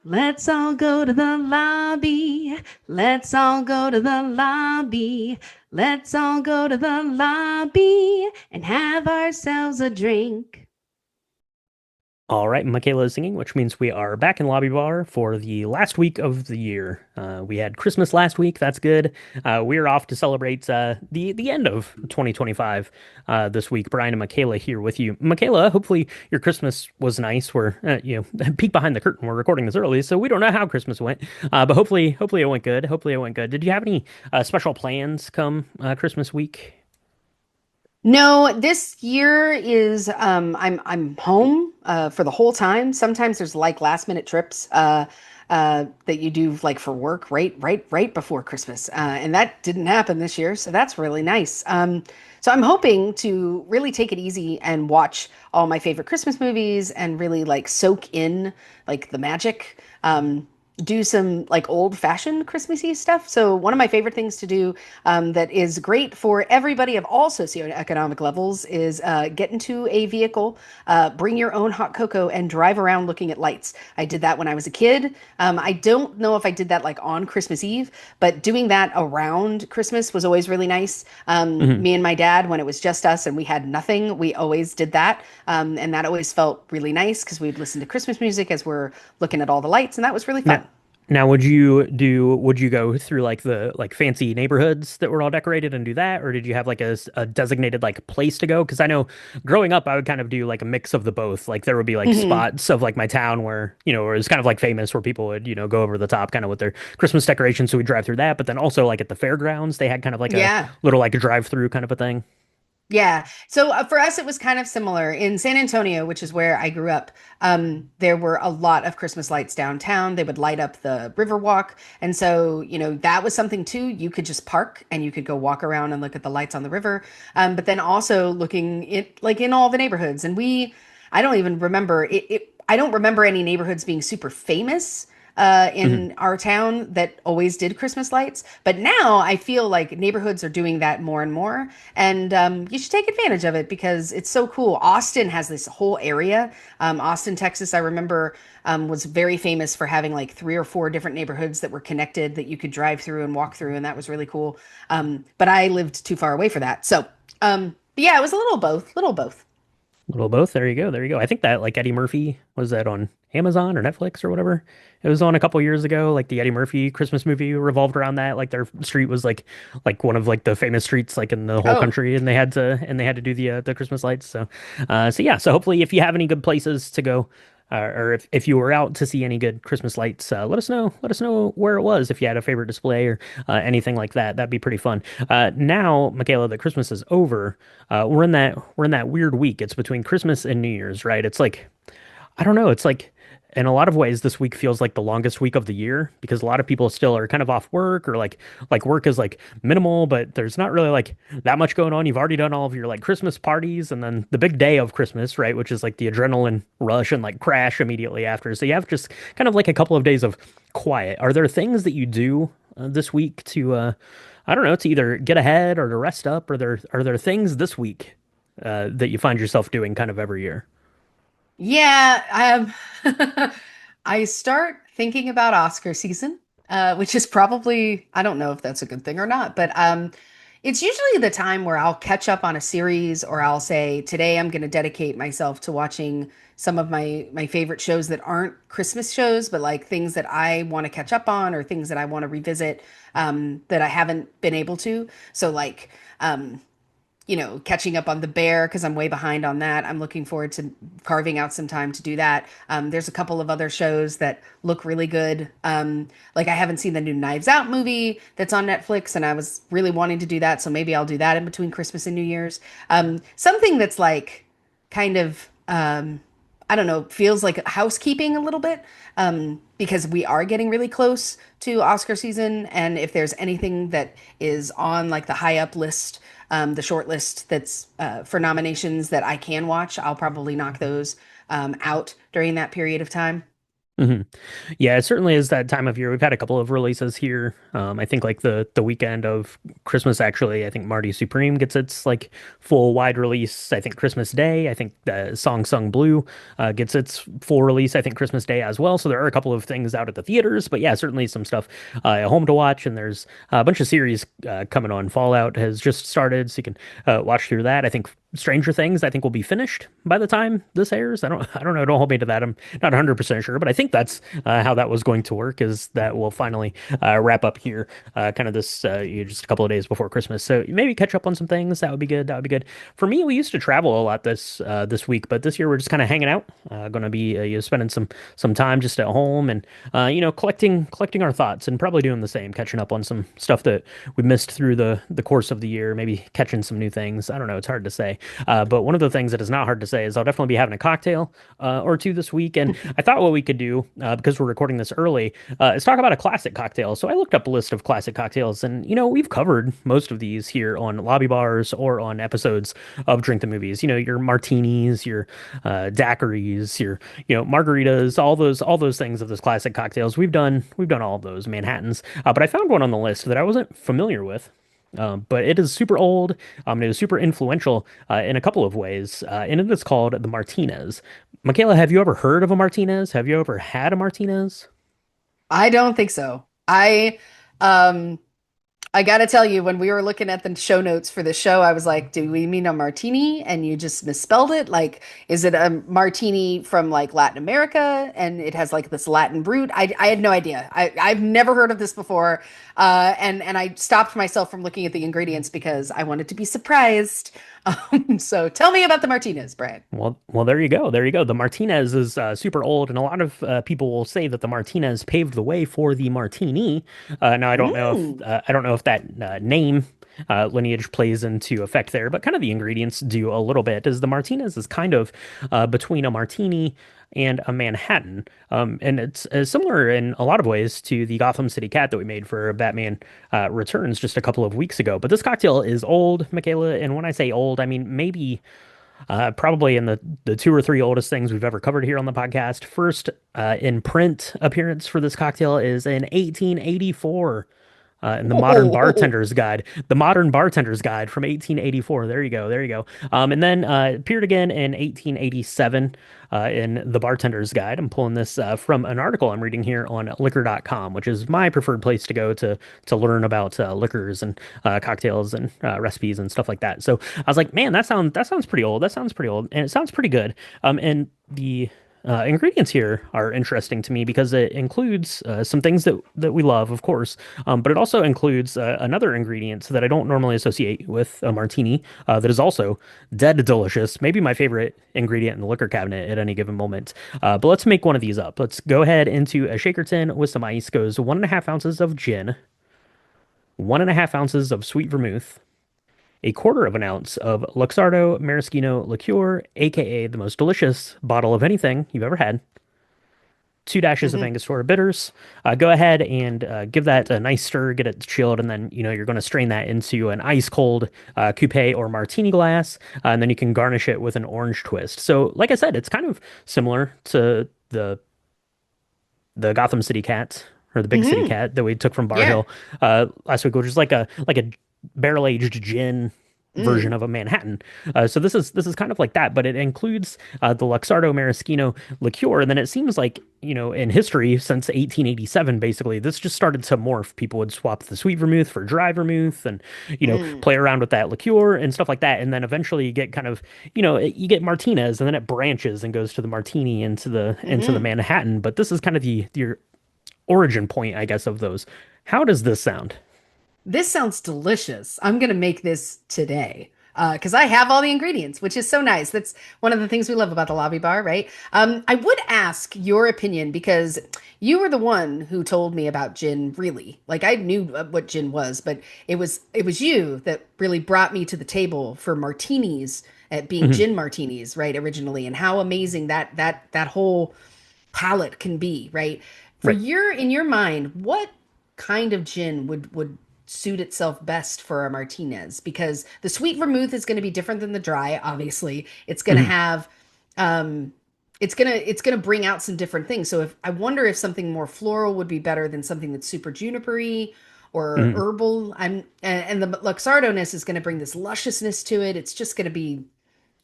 Let's all go to the lobby. Let's all go to the lobby. Let's all go to the lobby and have ourselves a drink. All right, Michaela is singing, which means we are back in Lobby Bar for the last week of the year. We had Christmas last week. That's good. We're off to celebrate the end of 2025 this week. Brian and Michaela here with you. Michaela, hopefully your Christmas was nice. We're peek behind the curtain. We're recording this early, so we don't know how Christmas went. But hopefully it went good. Hopefully it went good. Did you have any special plans come Christmas week? No, this year is I'm home for the whole time. Sometimes there's like last minute trips that you do like for work right before Christmas. And that didn't happen this year, so that's really nice. So I'm hoping to really take it easy and watch all my favorite Christmas movies and really like soak in like the magic. Do some like old fashioned Christmassy stuff. So one of my favorite things to do that is great for everybody of all socioeconomic levels is get into a vehicle, bring your own hot cocoa, and drive around looking at lights. I did that when I was a kid. I don't know if I did that like on Christmas Eve, but doing that around Christmas was always really nice. Me and my dad, when it was just us and we had nothing, we always did that. And that always felt really nice because we'd listen to Christmas music as we're looking at all the lights, and that was really Now, fun. now, would you go through like the like fancy neighborhoods that were all decorated and do that, or did you have like a designated like place to go? Because I know growing up, I would kind of do like a mix of the both. Like there would be like Hmm. spots of like my town where where it was kind of like famous, where people would go over the top kind of with their Christmas decorations. So we drive through that, but then also like at the fairgrounds, they had kind of like a Yeah. little like drive through kind of a thing. Yeah. So for us, it was kind of similar in San Antonio, which is where I grew up. There were a lot of Christmas lights downtown. They would light up the Riverwalk. And so, that was something too. You could just park and you could go walk around and look at the lights on the river. But then also looking like in all the neighborhoods. And I don't even remember I don't remember any neighborhoods being super famous Mhm. in our town that always did Christmas lights. But now I feel like neighborhoods are doing that more and more. And you should take advantage of it because it's so cool. Austin has this whole area. Austin, Texas, I remember was very famous for having like three or four different neighborhoods that were connected that you could drive through and walk through. And that was really cool. But I lived too far away for that. So, but yeah, it was a little both, little both. Little both. There you go. There you go. I think that like Eddie Murphy was that on Amazon or Netflix or whatever. It was on a couple years ago. Like the Eddie Murphy Christmas movie revolved around that. Like their street was like one of like the famous streets like in the whole Oh, country, and they had to do the Christmas lights. So yeah. So hopefully, if you have any good places to go, or if you were out to see any good Christmas lights, let us know. Let us know where it was if you had a favorite display or anything like that. That'd be pretty fun. Now, Michaela, that Christmas is over. We're in that weird week. It's between Christmas and New Year's, right? It's like I don't know. It's like in a lot of ways, this week feels like the longest week of the year because a lot of people still are kind of off work or like work is like minimal, but there's not really like that much going on. You've already done all of your like Christmas parties and then the big day of Christmas, right? Which is like the adrenaline rush and like crash immediately after. So you have just kind of like a couple of days of quiet. Are there things that you do this week to I don't know, to either get ahead or to rest up? Or are there things this week that you find yourself doing kind of every year? yeah. I start thinking about Oscar season, which is probably, I don't know if that's a good thing or not, but it's usually the time where I'll catch up on a series or I'll say, today I'm going to dedicate myself to watching some of my favorite shows that aren't Christmas shows, but like things that I want to catch up on or things that I want to revisit that I haven't been able to. So like catching up on The Bear because I'm way behind on that. I'm looking forward to carving out some time to do that. There's a couple of other shows that look really good. Like I haven't seen the new Knives Out movie that's on Netflix, and I was really wanting to do that. So maybe I'll do that in between Christmas and New Year's. Something that's like kind of I don't know, feels like housekeeping a little bit because we are getting really close to Oscar season. And if there's anything that is on like the high up list, the short list that's for nominations that I can watch, I'll probably knock those out during that period of time. Hmm. Yeah, it certainly is that time of year. We've had a couple of releases here. I think like the weekend of Christmas, actually. I think Marty Supreme gets its like full wide release. I think Christmas Day. I think Song Sung Blue gets its full release. I think Christmas Day as well. So there are a couple of things out at the theaters, but yeah, certainly some stuff at home to watch. And there's a bunch of series coming on. Fallout has just started, so you can watch through that. I think Stranger Things, I think, will be finished by the time this airs. I don't know. Don't hold me to that. I'm not 100% sure, but I think that's how that was going to work. Is that will finally wrap up here, kind of this just a couple of days before Christmas. So maybe catch up on some things. That would be good. That would be good. For me, we used to travel a lot this week, but this year we're just kind of hanging out. Going to be spending some time just at home and collecting our thoughts and probably doing the same, catching up on some stuff that we missed through the course of the year. Maybe catching some new things. I don't know. It's hard to say. But one of the things that is not hard to say is I'll definitely be having a cocktail or two this week. And I thought what we could do, because we're recording this early, is talk about a classic cocktail. So I looked up a list of classic cocktails, and we've covered most of these here on Lobby Bars or on episodes of Drink the Movies. Your martinis, your daiquiris, your margaritas, all those things of those classic cocktails. We've done all of those Manhattans. But I found one on the list that I wasn't familiar with. But it is super old. And it was super influential in a couple of ways. And it is called the Martinez. Michaela, have you ever heard of a Martinez? Have you ever had a Martinez? I don't think so. Um I gotta tell you, when we were looking at the show notes for the show, I was like, do we mean a martini? And you just misspelled it. Like, is it a martini from like Latin America and it has like this Latin root? I had no idea. I've never heard of this before. And I stopped myself from looking at the ingredients because I wanted to be surprised. So tell me about the Martinez, Brian. Well, there you go. There you go. The Martinez is super old, and a lot of people will say that the Martinez paved the way for the Martini. Now, Mm. I don't know if that name lineage plays into effect there, but kind of the ingredients do a little bit. Is the Martinez is kind of between a martini and a Manhattan, and it's similar in a lot of ways to the Gotham City Cat that we made for Batman Returns just a couple of weeks ago. But this cocktail is old, Michaela, and when I say old, I mean maybe probably in the two or three oldest things we've ever covered here on the podcast. First in print appearance for this cocktail is in 1884 in Oh, the Modern Bartender's Guide from 1884. There you go, there you go. And then appeared again in 1887 in the Bartender's Guide. I'm pulling this from an article I'm reading here on liquor.com, which is my preferred place to go to learn about liquors and cocktails and recipes and stuff like that. So I was like, man, that sounds pretty old. That sounds pretty old, and it sounds pretty good. And the ingredients here are interesting to me because it includes some things that we love, of course, but it also includes another ingredient that I don't normally associate with a martini that is also dead delicious. Maybe my favorite ingredient in the liquor cabinet at any given moment. But let's make one of these up. Let's go ahead into a shaker tin with some ice. Goes 1.5 ounces of gin, 1.5 ounces of sweet vermouth, a quarter of an ounce of Luxardo Maraschino liqueur, aka the most delicious bottle of anything you've ever had, two dashes of mhm, Angostura bitters. Go ahead and give that a nice stir, get it chilled, and then you're going to strain that into an ice cold coupe or martini glass, and then you can garnish it with an orange twist. So, like I said, it's kind of similar to the Gotham City Cat or the Big City mhm. Cat that we took from Bar Yeah. Hill last week, which is like a barrel aged gin version Mm, of a Manhattan. So this is kind of like that, but it includes the Luxardo Maraschino liqueur, and then it seems like in history since 1887, basically this just started to morph. People would swap the sweet vermouth for dry vermouth, and mm, play around with that liqueur and stuff like that, and then eventually you get kind of you get Martinez, and then it branches and goes to the Martini into the mhm. Manhattan. But this is kind of the origin point, I guess, of those. How does this sound? This sounds delicious. I'm gonna make this today. Because I have all the ingredients, which is so nice. That's one of the things we love about the lobby bar, right? I would ask your opinion because you were the one who told me about gin, really. Like I knew what gin was, but it was you that really brought me to the table for martinis at being Mhm. gin martinis, right, originally, and how amazing that whole palette can be, right? For Right. your in your mind, what kind of gin would suit itself best for a Martinez? Because the sweet vermouth is going to be different than the dry, obviously. It's going to Mhm. have um it's gonna bring out some different things. So if I wonder if something more floral would be better than something that's super junipery or Mhm. herbal. And the Luxardo-ness is gonna bring this lusciousness to it. It's just gonna be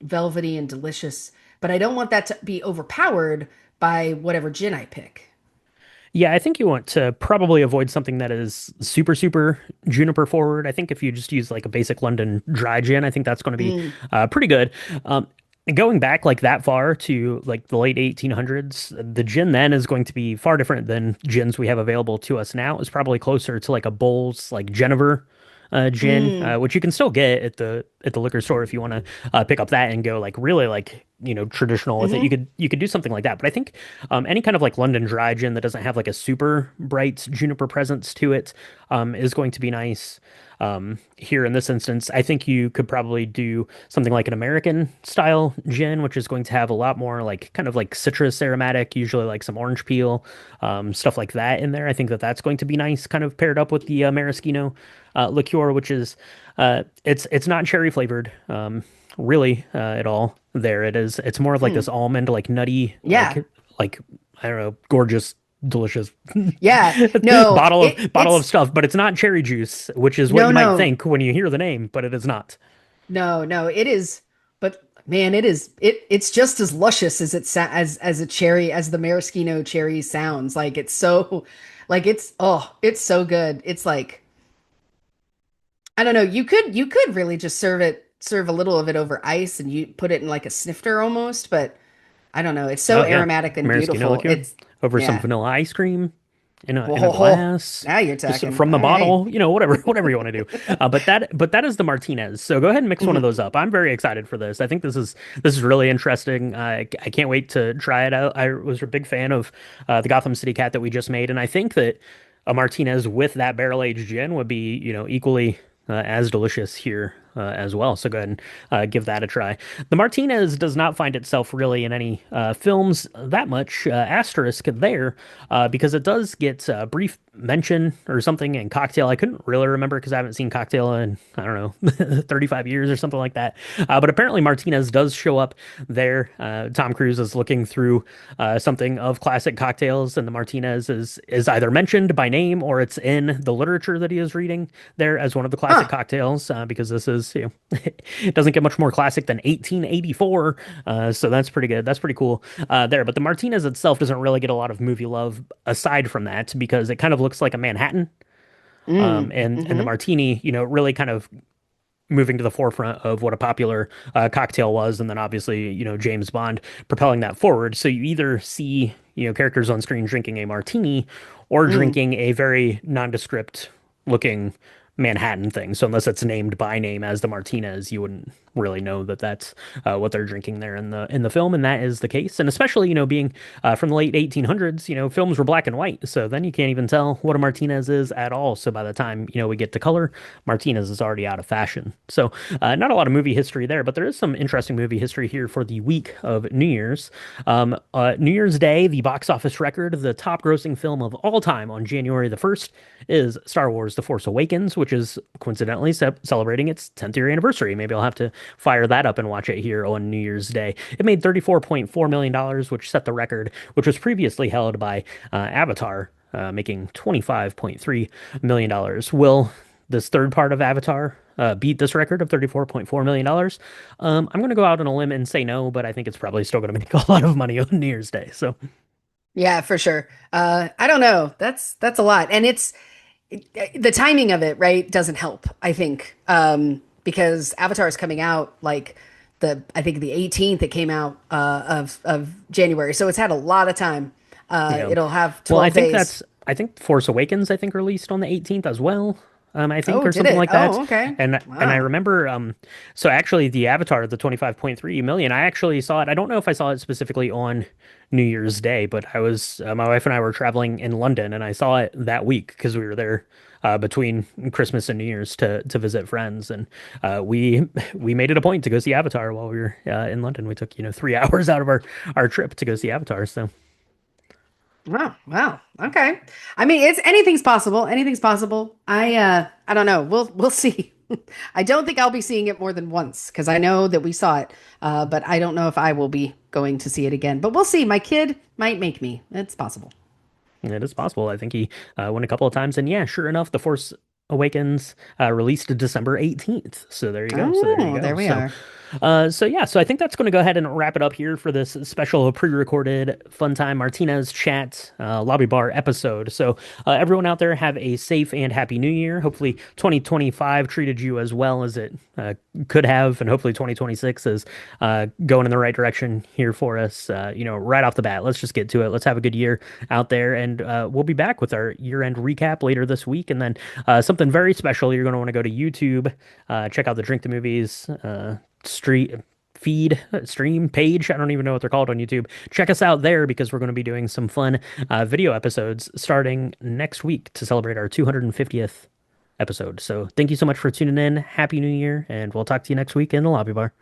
velvety and delicious. But I don't want that to be overpowered by whatever gin I pick. Yeah, I think you want to probably avoid something that is super, super juniper forward. I think if you just use like a basic London dry gin, I think that's going to be Mm, pretty good. Um, Going back like that far to like the late 1800s, the gin then is going to be far different than gins we have available to us now. It's probably closer to like a Bols like Genever gin, mm, which you can still get at the liquor store if you want to pick up that and go like really like traditional with it. hmm You could do something like that. But I think any kind of like London dry gin that doesn't have like a super bright juniper presence to it is going to be nice. Here in this instance, I think you could probably do something like an American style gin, which is going to have a lot more like kind of like citrus aromatic, usually like some orange peel, stuff like that in there. I think that that's going to be nice, kind of paired up with the maraschino liqueur, which is it's not cherry flavored, really at all. There it is. It's more of like hmm. this almond, like nutty, Yeah. like I don't know, gorgeous, delicious Yeah. No, bottle of it's stuff, but it's not cherry juice, which is what no, you might no. think when you hear the name, but it is not. No, no, it is, but man, it's just as luscious as as a cherry as the maraschino cherry sounds. Like it's so like it's so good. It's like I don't know, you could really just serve a little of it over ice and you put it in like a snifter almost, but I don't know. It's so Oh yeah, aromatic and maraschino beautiful. liqueur It's over some yeah. vanilla ice cream in a Whoa, glass, now you're just talking. from the All right. bottle, whatever you want to do. But that is the Martinez. So go ahead and mix one of Mhm. those up. I'm very excited for this. I think this is really interesting. I can't wait to try it out. I was a big fan of the Gotham City Cat that we just made, and I think that a Martinez with that barrel aged gin would be equally as delicious here as well. So go ahead and give that a try. The Martinez does not find itself really in any films that much, asterisk there, because it does get a brief mention or something in Cocktail. I couldn't really remember because I haven't seen Cocktail in, I don't know, 35 years or something like that. But apparently Martinez does show up there. Tom Cruise is looking through something of classic cocktails, and the Martinez is either mentioned by name or it's in the literature that he is reading there as one of the classic Huh. cocktails, because this is, it doesn't get much more classic than 1884. So that's pretty good. That's pretty cool there. But the Martinez itself doesn't really get a lot of movie love aside from that because it kind of looks like a Manhattan. And the Mm-hmm. martini, really kind of moving to the forefront of what a popular cocktail was, and then obviously, James Bond propelling that forward. So you either see, characters on screen drinking a martini or Mm. drinking a very nondescript looking Manhattan thing. So unless it's named by name as the Martinez, you wouldn't really know that that's what they're drinking there in the film, and that is the case. And especially, being from the late 1800s, films were black and white, so then you can't even tell what a Martinez is at all. So by the time we get to color, Martinez is already out of fashion. So not a lot of movie history there, but there is some interesting movie history here for the week of New Year's. New Year's Day, the box office record, the top grossing film of all time on January the 1st is Star Wars The Force Awakens, which is coincidentally celebrating its 10th year anniversary. Maybe I'll have to fire that up and watch it here on New Year's Day. It made $34.4 million, which set the record, which was previously held by Avatar, making $25.3 million. Will this third part of Avatar beat this record of $34.4 million? I'm going to go out on a limb and say no, but I think it's probably still going to make a lot of money on New Year's Day. So, Yeah, for sure. I don't know. That's a lot, and the timing of it, right, doesn't help. I think because Avatar is coming out like I think the 18th it came out of January, so it's had a lot of time. yeah. It'll have Well, 12 days. I think Force Awakens, I think, released on the 18th as well. I think, Oh, or did something it? like that. Oh, okay. And I Wow. remember, so actually the Avatar, the 25.3 million, I actually saw it. I don't know if I saw it specifically on New Year's Day, but my wife and I were traveling in London and I saw it that week because we were there between Christmas and New Year's to visit friends. And we made it a point to go see Avatar while we were in London. We took, 3 hours out of our trip to go see Avatar. So. Wow, wow. Okay. I mean, it's anything's possible. Anything's possible. I don't know. We'll see. I don't think I'll be seeing it more than once because I know that we saw it, but I don't know if I will be going to see it again. But we'll see. My kid might make me. It's possible. It is possible. I think he went a couple of times, and yeah, sure enough, The Force Awakens released December 18th. So there you go. So there you Oh, there go. we So, are. so yeah, so I think that's going to go ahead and wrap it up here for this special pre-recorded Fun Time Martinez chat lobby bar episode. So everyone out there have a safe and happy New Year. Hopefully 2025 treated you as well as it could have, and hopefully 2026 is going in the right direction here for us. Right off the bat, let's just get to it. Let's have a good year out there, and we'll be back with our year-end recap later this week, and then something very special. You're going to want to go to YouTube, check out the Drink the Movies street feed stream page. I don't even know what they're called on YouTube. Check us out there because we're going to be doing some fun video episodes starting next week to celebrate our 250th episode. So thank you so much for tuning in. Happy New Year, and we'll talk to you next week in the lobby bar.